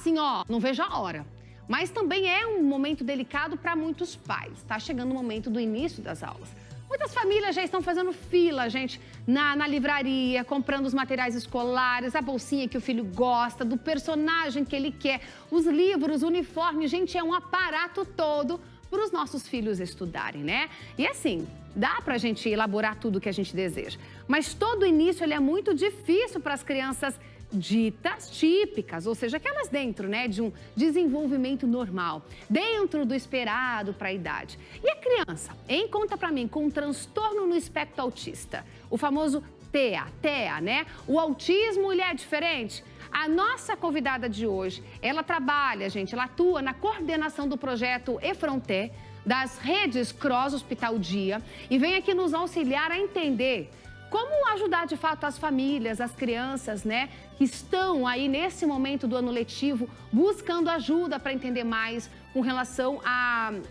assim, ó, não vejo a hora. Mas também é um momento delicado para muitos pais. Está chegando o momento do início das aulas. Muitas famílias já estão fazendo fila, gente, na livraria, comprando os materiais escolares, a bolsinha que o filho gosta, do personagem que ele quer, os livros, o uniforme. Gente, é um aparato todo para os nossos filhos estudarem, né? E assim, dá para a gente elaborar tudo o que a gente deseja. Mas todo início ele é muito difícil para as crianças ditas típicas, ou seja, aquelas dentro, né, de um desenvolvimento normal, dentro do esperado para a idade. E a criança, em conta para mim, com um transtorno no espectro autista, o famoso TEA, né? O autismo, ele é diferente? A nossa convidada de hoje, ela trabalha, gente, ela atua na coordenação do projeto E-Fronté, das redes Cross Hospital Dia, e vem aqui nos auxiliar a entender como ajudar de fato as famílias, as crianças, né, que estão aí nesse momento do ano letivo buscando ajuda para entender mais com relação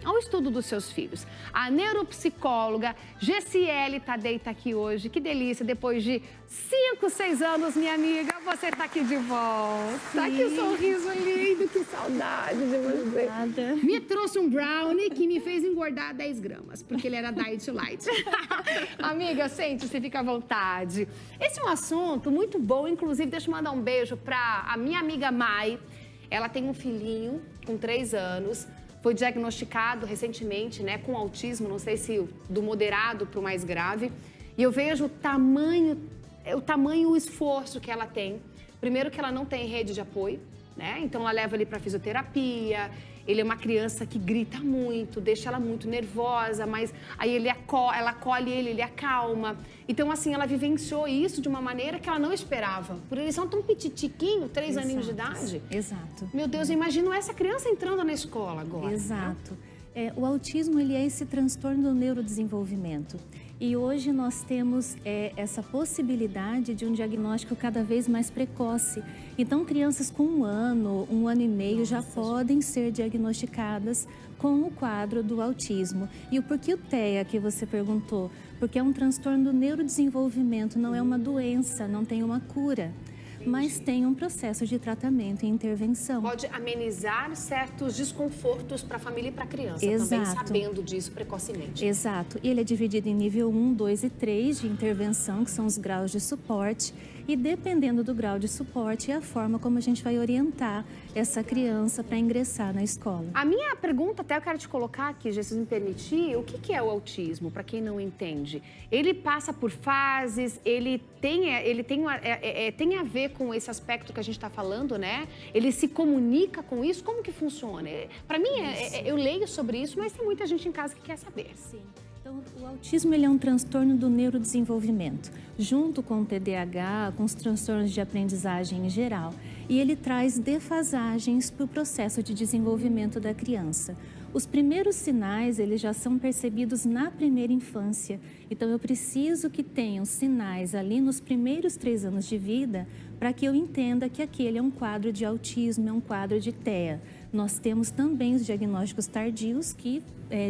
ao estudo dos seus filhos. A neuropsicóloga Gessiele Tadei está aqui hoje. Que delícia, depois de 5, 6 anos, minha amiga, você está aqui de volta. Sim. Que sorriso lindo, que saudade de você. Nada. Me trouxe um brownie que me fez engordar 10 gramas, porque ele era diet light. Amiga, sente-se, fica à vontade. Esse é um assunto muito bom, inclusive, deixa eu mandar um beijo para a minha amiga Mai. Ela tem um filhinho com 3 anos, foi diagnosticado recentemente, né, com autismo, não sei se do moderado para o mais grave. E eu vejo o tamanho, o esforço que ela tem. Primeiro que ela não tem rede de apoio, né? Então ela leva ele para fisioterapia. Ele é uma criança que grita muito, deixa ela muito nervosa, mas aí ela acolhe ele acalma. Então, assim, ela vivenciou isso de uma maneira que ela não esperava. Por eles são tão petitiquinho, 3 aninhos de idade. Exato. Meu Deus, eu imagino essa criança entrando na escola agora. Exato. O autismo, ele é esse transtorno do neurodesenvolvimento. E hoje nós temos essa possibilidade de um diagnóstico cada vez mais precoce. Então, crianças com 1 ano, 1 ano e meio já podem ser diagnosticadas com o quadro do autismo. E o porquê o TEA que você perguntou? Porque é um transtorno do neurodesenvolvimento, não é uma doença, não tem uma cura. Mas tem um processo de tratamento e intervenção. Pode amenizar certos desconfortos para a família e para a criança. Exato. Também, sabendo disso precocemente. Exato. E ele é dividido em nível 1, 2 e 3 de intervenção, que são os graus de suporte. E dependendo do grau de suporte, é a forma como a gente vai orientar essa criança para ingressar na escola. A minha pergunta, até eu quero te colocar aqui, Jesus me permitir, o que é o autismo, para quem não entende? Ele passa por fases, ele tem a ver com esse aspecto que a gente está falando, né? Ele se comunica com isso? Como que funciona? Para mim, eu leio sobre isso, mas tem muita gente em casa que quer saber. Sim. Então, o autismo ele é um transtorno do neurodesenvolvimento, junto com o TDAH, com os transtornos de aprendizagem em geral. E ele traz defasagens para o processo de desenvolvimento da criança. Os primeiros sinais, eles já são percebidos na primeira infância. Então, eu preciso que tenham sinais ali nos primeiros 3 anos de vida para que eu entenda que aquele é um quadro de autismo, é um quadro de TEA. Nós temos também os diagnósticos tardios que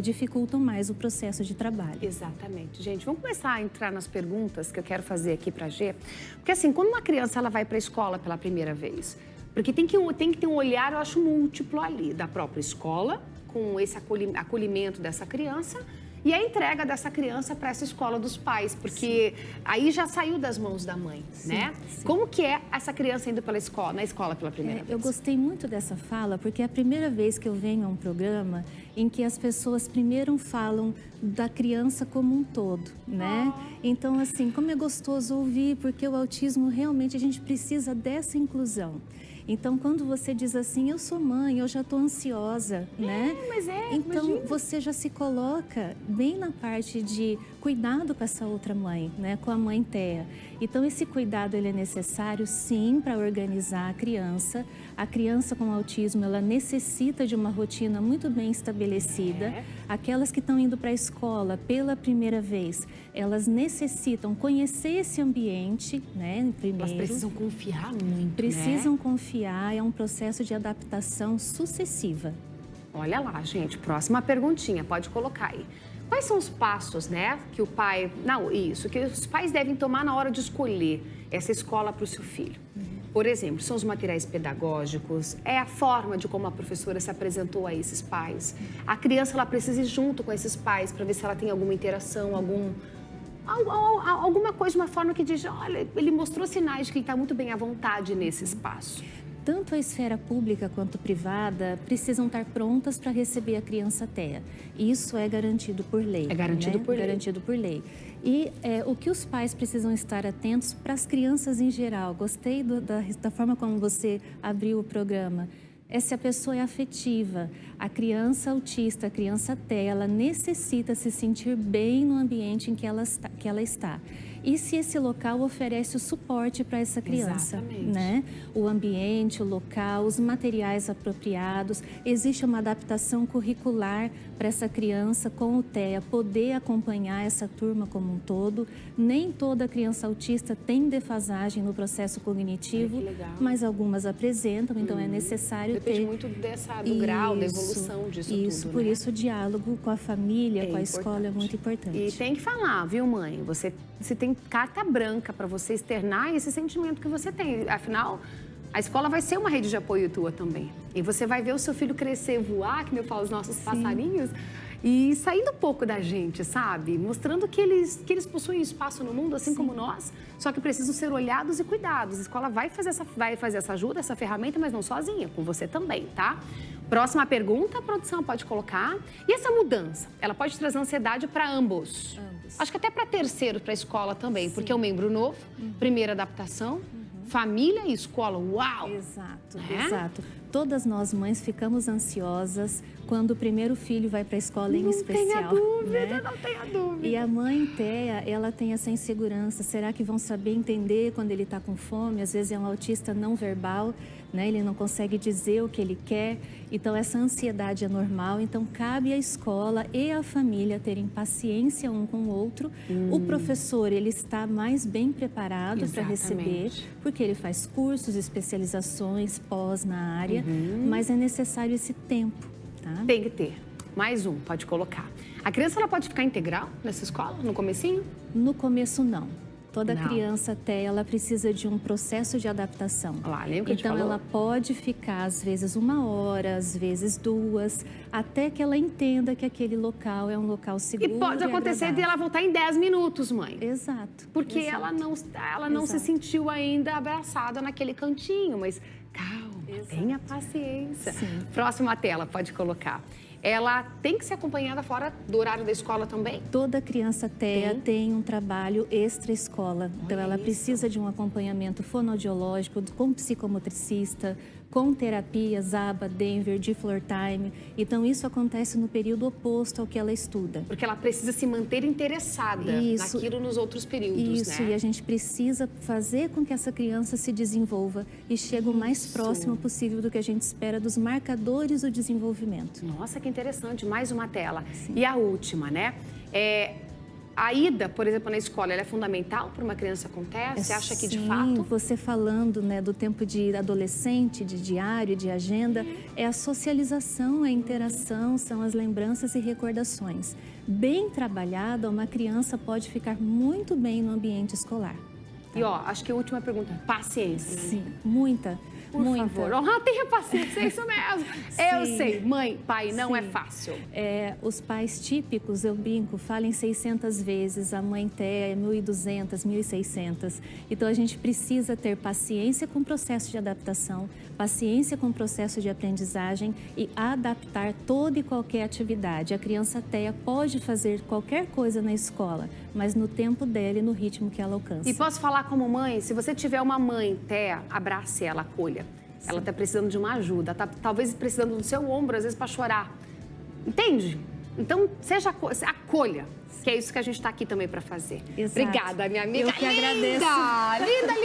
dificultam mais o processo de trabalho. Exatamente. Gente, vamos começar a entrar nas perguntas que eu quero fazer aqui para a Gê. Porque assim, quando uma criança ela vai para a escola pela primeira vez, porque tem que ter um olhar, eu acho, múltiplo ali, da própria escola, com esse acolhimento dessa criança e a entrega dessa criança para essa escola dos pais, porque aí já saiu das mãos da mãe, né? Sim. Como que é essa criança indo na escola pela primeira vez? Eu gostei muito dessa fala, porque é a primeira vez que eu venho a um programa em que as pessoas primeiro falam da criança como um todo, né? Então, assim, como é gostoso ouvir, porque o autismo realmente a gente precisa dessa inclusão. Então, quando você diz assim, eu sou mãe, eu já estou ansiosa, né? Então, imagina. você já se coloca bem na parte de cuidado com essa outra mãe, né? Com a mãe TEA. Então, esse cuidado, ele é necessário, sim, para organizar a criança. A criança com autismo, ela necessita de uma rotina muito bem estabelecida. Aquelas que estão indo para a escola pela primeira vez, elas necessitam conhecer esse ambiente, né? Primeiro. Elas precisam confiar muito, Precisam né? confiar, é um processo de adaptação sucessiva. Olha lá, gente, próxima perguntinha, pode colocar aí. Quais são os passos, né, que os pais devem tomar na hora de escolher essa escola para o seu filho? Por exemplo, são os materiais pedagógicos, é a forma de como a professora se apresentou a esses pais. A criança ela precisa ir junto com esses pais para ver se ela tem alguma interação, alguma coisa, de uma forma que diz, olha, ele mostrou sinais de que ele está muito bem à vontade nesse espaço. Tanto a esfera pública quanto privada precisam estar prontas para receber a criança TEA. Isso é garantido por lei. É garantido por lei. Garantido por lei. E o que os pais precisam estar atentos para as crianças em geral. Gostei da forma como você abriu o programa. Se a pessoa é afetiva, a criança autista, a criança TEA, ela necessita se sentir bem no ambiente em que ela está. E se esse local oferece o suporte para essa criança, né? O ambiente, o local, os materiais apropriados, existe uma adaptação curricular para essa criança com o TEA poder acompanhar essa turma como um todo. Nem toda criança autista tem defasagem no processo cognitivo, mas algumas apresentam, então é necessário Depende muito do grau, da evolução disso tudo, por isso o diálogo com a família, com a escola é muito importante. E tem que falar, viu, mãe? Você tem carta branca para você externar esse sentimento que você tem. Afinal, a escola vai ser uma rede de apoio tua também. E você vai ver o seu filho crescer, voar, que nem eu falo, os nossos passarinhos, e saindo um pouco da gente, sabe? Mostrando que eles possuem espaço no mundo, assim como nós, só que precisam ser olhados e cuidados. A escola vai fazer essa ajuda, essa ferramenta, mas não sozinha, com você também, tá? Próxima pergunta, a produção pode colocar. E essa mudança, ela pode trazer ansiedade para ambos? Acho que até para terceiro, para a escola também, porque é um membro novo, primeira adaptação, família e escola, uau! Exato. Todas nós mães ficamos ansiosas quando o primeiro filho vai para a escola em especial. Não tenha dúvida. E a mãe TEA, ela tem essa insegurança. Será que vão saber entender quando ele está com fome? Às vezes é um autista não verbal, né? Ele não consegue dizer o que ele quer. Então, essa ansiedade é normal. Então, cabe à escola e à família terem paciência um com o outro. O professor, ele está mais bem preparado para receber, porque ele faz cursos, especializações, pós na área, mas é necessário esse tempo, tá? Tem que ter. Mais um, pode colocar. A criança, ela pode ficar integral nessa escola, no comecinho? No começo, não. Toda criança TEA, ela precisa de um processo de adaptação. Então, ela pode ficar, às vezes, 1 hora, às vezes 2, até que ela entenda que aquele local é um local seguro. E pode acontecer de ela voltar em 10 minutos, mãe. Exato. Porque ela não se sentiu ainda abraçada naquele cantinho, mas calma, tenha paciência. Próxima tela, pode colocar. Ela tem que ser acompanhada fora do horário da escola também? Toda criança TEA tem um trabalho extra-escola. Então, ela precisa de um acompanhamento fonoaudiológico com psicomotricista, com terapias, ABA, Denver, de floor time. Então, isso acontece no período oposto ao que ela estuda. Porque ela precisa se manter interessada naquilo nos outros períodos, né? E a gente precisa fazer com que essa criança se desenvolva e chegue o mais próximo possível do que a gente espera dos marcadores do desenvolvimento. Nossa, que interessante. Mais uma tela. E a última, né? A ida, por exemplo, na escola, ela é fundamental para uma criança com TEA? Você acha que, de fato? Você falando, né, do tempo de adolescente, de diário, de agenda, é a socialização, a interação, são as lembranças e recordações. Bem trabalhada, uma criança pode ficar muito bem no ambiente escolar. E, acho que a última pergunta, paciência. Sim, muita. Por favor, tenha paciência, é isso mesmo. Eu sei, mãe, pai, não é fácil. Os pais típicos, eu brinco, falem 600 vezes, a mãe TEA é 1.200, 1.600. Então, a gente precisa ter paciência com o processo de adaptação, paciência com o processo de aprendizagem e adaptar toda e qualquer atividade. A criança TEA pode fazer qualquer coisa na escola, mas no tempo dela e no ritmo que ela alcança. E posso falar como mãe, se você tiver uma mãe TEA, abrace ela, acolha. Ela está precisando de uma ajuda, está talvez precisando do seu ombro, às vezes, para chorar. Entende? Então, acolha, que é isso que a gente está aqui também para fazer. Exato. Obrigada, minha amiga. Eu que agradeço. Linda, linda.